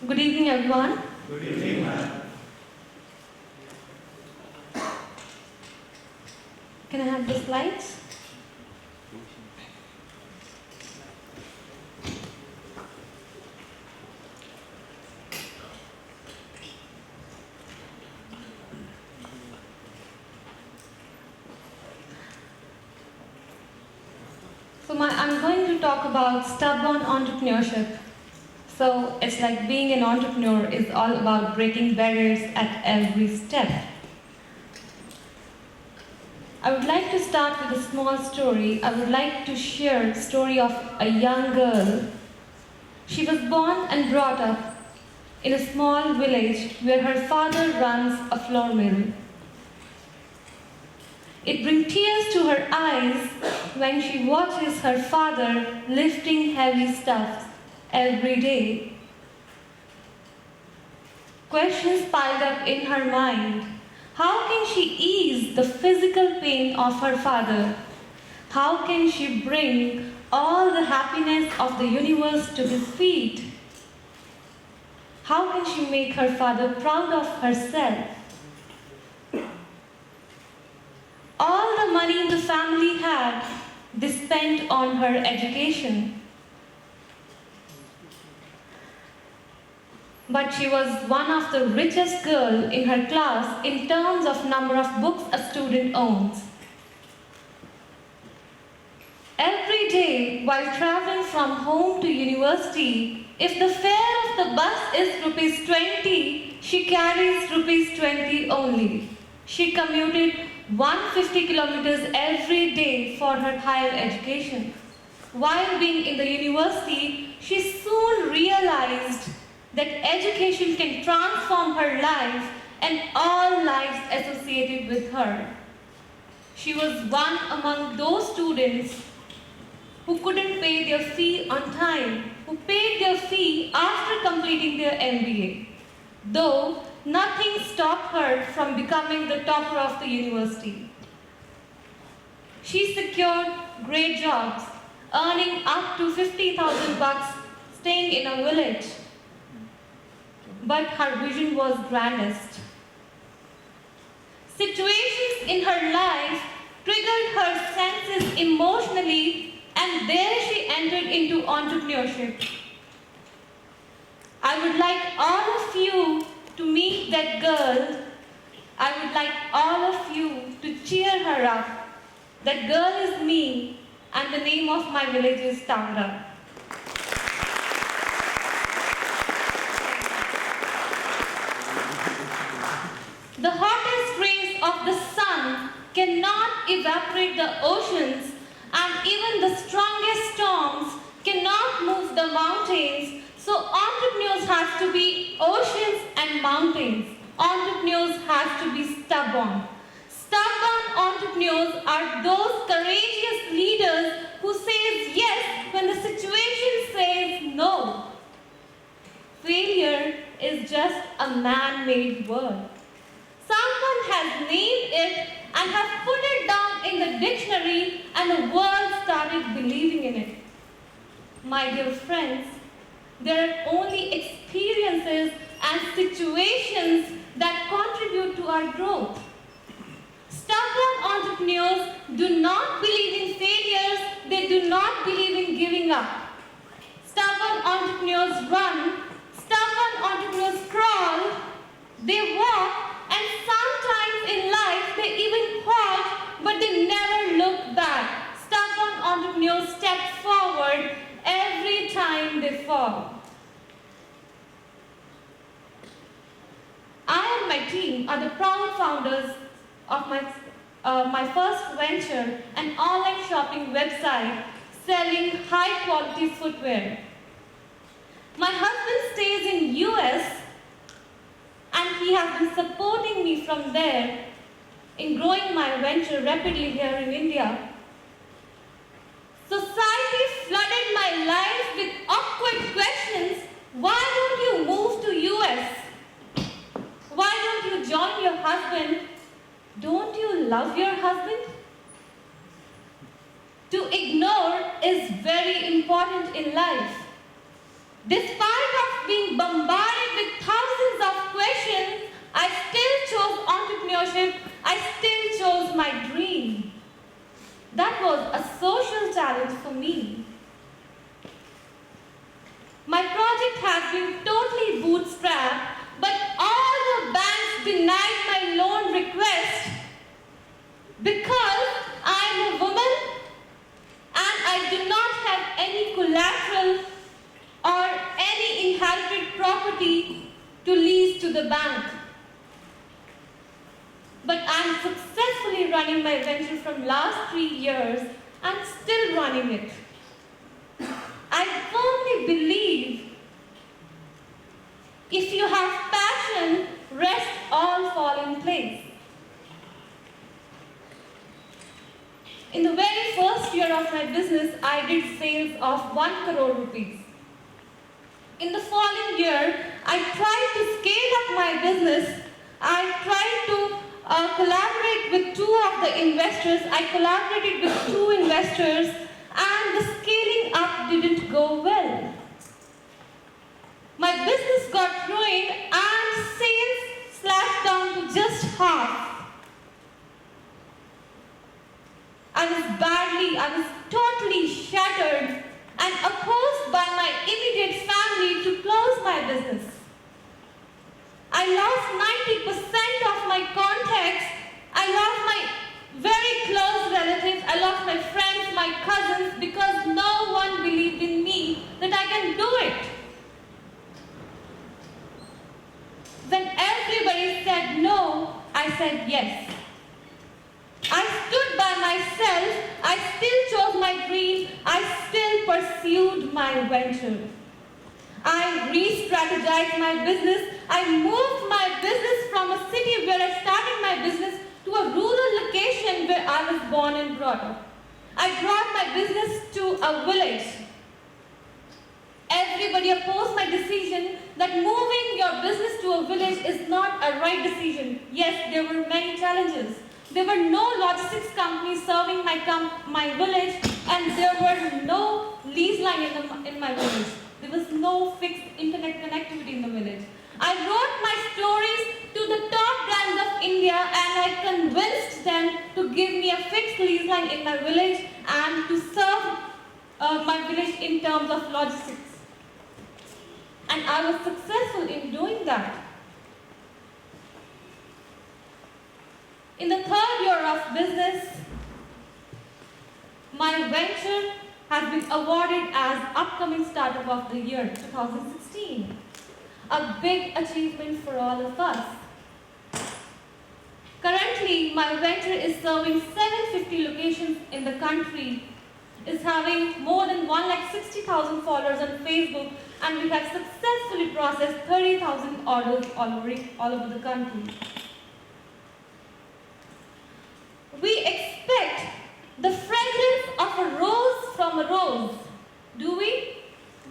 Good evening, everyone. Good evening, ma'am. Can I have the slides? I'm going to talk about stubborn entrepreneurship. So it's like being an entrepreneur is all about breaking barriers at every step. I would like to start with a small story. I would like to share the story of a young girl. She was born and brought up in a small village where her father runs a flour mill. It brings tears to her eyes when she watches her father lifting heavy stuffs every day. Questions piled up in her mind. How can she ease the physical pain of her father? How can she bring all the happiness of the universe to his feet? How can she make her father proud of herself? All the money the family had, they spent on her education. But she was one of the richest girls in her class in terms of number of books a student owns. Every day, while traveling from home to university, if the fare of the bus is rupees 20, she carries rupees 20 only. She commuted 150 kilometers every day for her higher education. While being in the university, she soon realized that education can transform her life and all lives associated with her. She was one among those students who couldn't pay their fee on time, who paid their fee after completing their MBA, though nothing stopped her from becoming the topper of the university. She secured great jobs, earning up to 50,000 bucks staying in a village. But her vision was grandest. Situations in her life triggered her senses emotionally, and there she entered into entrepreneurship. I would like all of you to meet that girl. I would like all of you to cheer her up. That girl is me, and the name of my village is Tangra. The hottest rays of the sun cannot evaporate the oceans, and even the strongest storms cannot move the mountains. So entrepreneurs have to be oceans and mountains. Entrepreneurs have to be stubborn. Stubborn entrepreneurs are those courageous leaders who say yes when the situation says no. Failure is just a man-made word. Someone has named it and has put it down in the dictionary, and the world started believing in it. My dear friends, there are only experiences and situations that contribute to our growth. Stubborn entrepreneurs do not believe in failures, they do not believe in giving up. Stubborn entrepreneurs run, stubborn entrepreneurs crawl, they walk, and sometimes in life they even halt, but they never look back. Stubborn entrepreneurs step forward every time they fall. I and my team are the proud founders of my first venture, an online shopping website selling high quality footwear. My husband stays in US and he has been supporting me from there in growing my venture rapidly here in India. Society flooded my life with awkward questions. Why don't you move to US? Why don't you join your husband? Don't you love your husband? To ignore is very important in life. Despite of being bombarded my dream. That was a social challenge for me. My project has been totally bootstrapped, but all the banks denied my loan request because I'm a woman and I do not have any collateral or any inherited property to lease to the bank. But I'm successfully running my venture from last 3 years and still running it. I firmly believe if you have passion, rest all fall in place. In the very first year of my business, I did sales of 1 crore rupees. In the following year, I tried to scale up my business. I tried to collaborate with 2 of the investors. I collaborated with 2 investors and the scaling up didn't go well. My business got ruined and sales slashed down to just half. I was totally shattered and opposed by my immediate family to close my business. I lost 90% of my contacts. I lost my very close relatives. I lost my friends, my cousins, because no one believed in me that I can do it. When everybody said no, I said yes. I stood by myself. I still chose my dream. I still pursued my venture. I re-strategized my business. I moved my business from a city where I started my business to a rural location where I was born and brought up. I brought my business to a village. Everybody opposed my decision that moving your business to a village is not a right decision. Yes, there were many challenges. There were no logistics companies serving my village, and there were no lease line in my village. There was no fixed internet connectivity in the village. I wrote my stories to the top brands of India and I convinced them to give me a fixed lease line in my village and to serve my village in terms of logistics. And I was successful in doing that. In the 3rd year of business, my venture has been awarded as Upcoming Startup of the Year 2016. A big achievement for all of us. Currently, my venture is serving 750 locations in the country, is having more than 160,000 followers on Facebook, and we have successfully processed 30,000 orders all over the country. We expect the fragrance of a rose from a rose. Do we?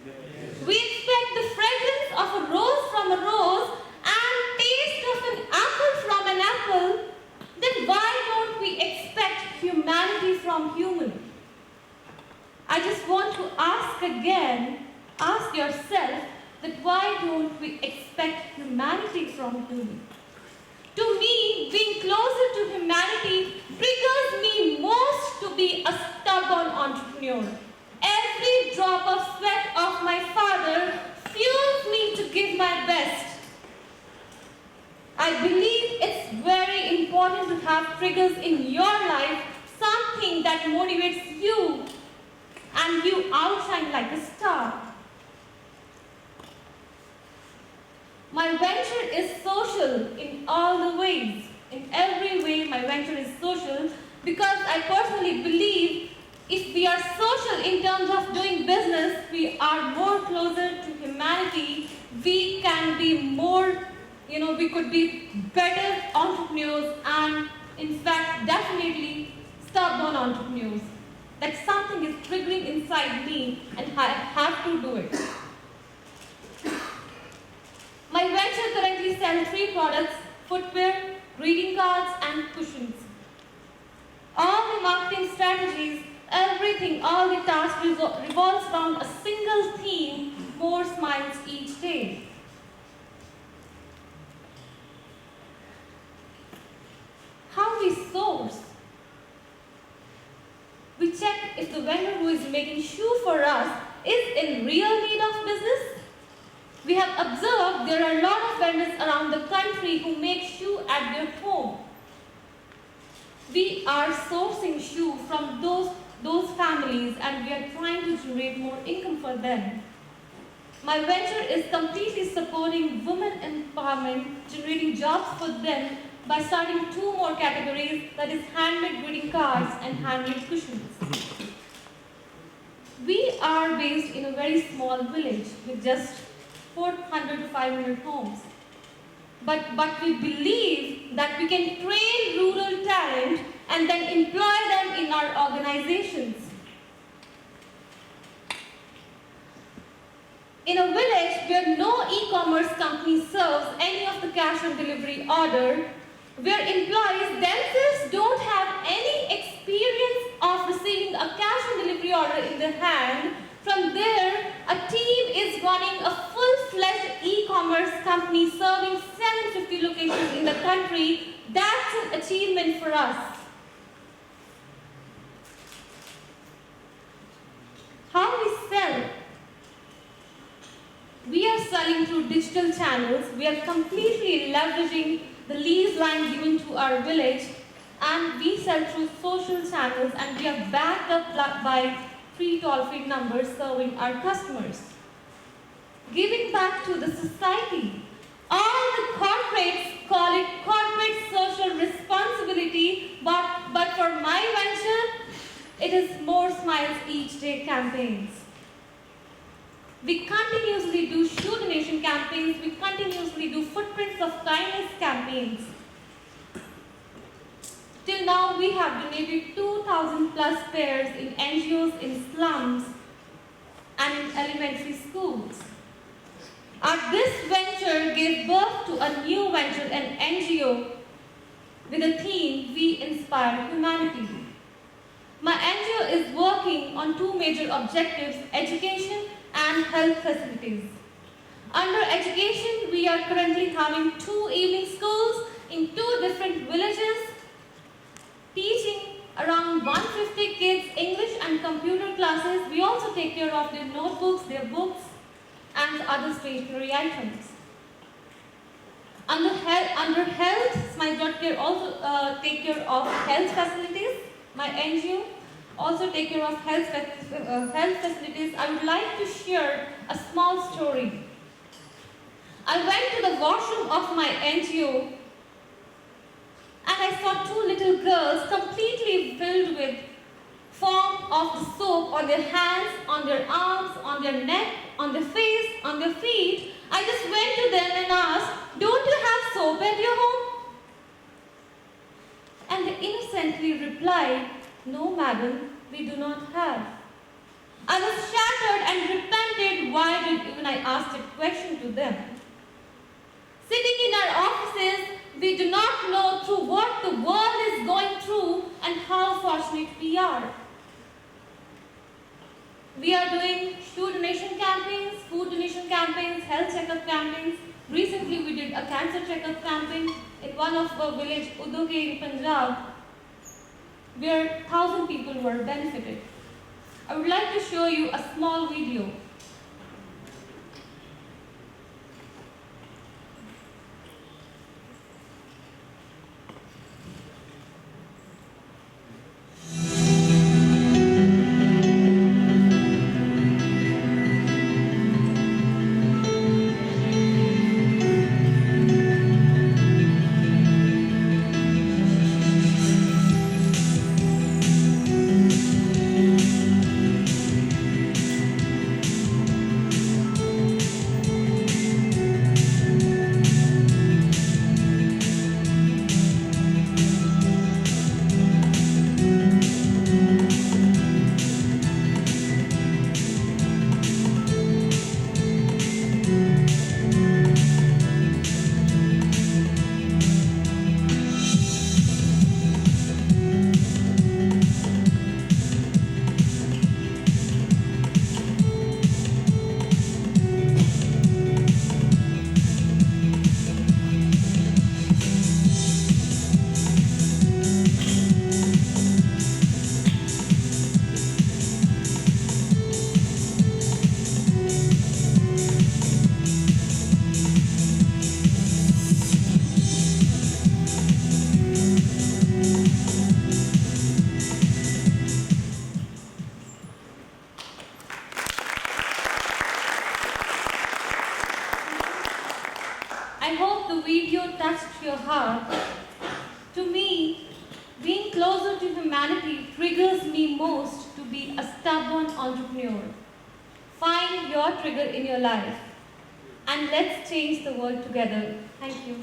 Yes. We expect the fragrance of a rose from a rose and taste of an apple from an apple. Then why don't we expect humanity from human? I just want to ask again, ask yourself that why don't we expect humanity from human? To me, being closer to humanity triggers me most to be a stubborn entrepreneur. Every drop of sweat of my father fuels me to give my best. I believe it's very important to have triggers in your life, something that motivates you and you outshine like a star. My venture is social in all the ways. In every way, my venture is social because I personally believe if we are social in terms of doing business, we are more closer to humanity. We can be more, we could be better entrepreneurs and, in fact, definitely stubborn entrepreneurs. That something is triggering inside me and I have to do it. My venture currently sells 3 products: footwear, greeting cards, and cushions. All the marketing strategies, everything, all the tasks revolves around a single theme: more smiles each day. How we source, if the vendor who is making shoe for us is in real need of business? We have observed there are a lot of vendors around the country who make shoe at their home. We are sourcing shoe from those families, and we are trying to generate more income for them. My venture is completely supporting women empowerment, generating jobs for them by starting 2 more categories, that is handmade greeting cards and handmade cushions. We are based in a very small village with just 400 to 500 homes. But we believe that we can train rural talent and then employ them in our organizations. In a village where no e-commerce company serves any of the cash on delivery order, where employees themselves don't have any experience of receiving a cash on delivery order in their hand, from there, a team is running a full-fledged e-commerce company serving 750 locations in the country. That's an achievement for us. How we sell? We are selling through digital channels. We are completely leveraging the lease line given to our village, and we sell through social channels, and we are backed up by 3 toll-free numbers serving our customers. Giving back to the society. All the corporates call it corporate social responsibility, but for my venture, it is More Smiles Each Day campaigns. We continuously do shoe donation campaigns, we continuously do footprints of kindness campaigns. Till now, we have donated 2,000 plus pairs in NGOs in slums and in elementary schools. This venture gave birth to a new venture, an NGO, with a theme, We Inspire Humanity. My NGO is working on 2 major objectives, education and health facilities. Under education, we are currently having 2 evening schools in 2 different villages, teaching around 150 kids English and computer classes. We also take care of their notebooks, their books, and other stationery items. Under health, SmileCare also take care of health facilities. My NGO also take care of health facilities. I would like to share a small story. I went to the washroom of my NGO, and I saw 2 little girls completely filled with foam of the soap on their hands, on their arms, on their neck, on their face, on their feet. I just went to them and asked, "Don't you have soap at your home?" And they innocently replied, "No, madam, we do not have." I was shattered and repented. Why did even I ask that question to them? Sitting in our offices, we do not know through what the world is going through and how fortunate we are. We are doing shoe donation campaigns, food donation campaigns, health checkup campaigns. Recently, we did a cancer checkup campaign in one of our village, Udoge in Punjab, where 1,000 people were benefited. I would like to show you a small video. I hope the video touched your heart. To me, being closer to humanity triggers me most to be a stubborn entrepreneur. Find your trigger in your life and let's change the world together. Thank you.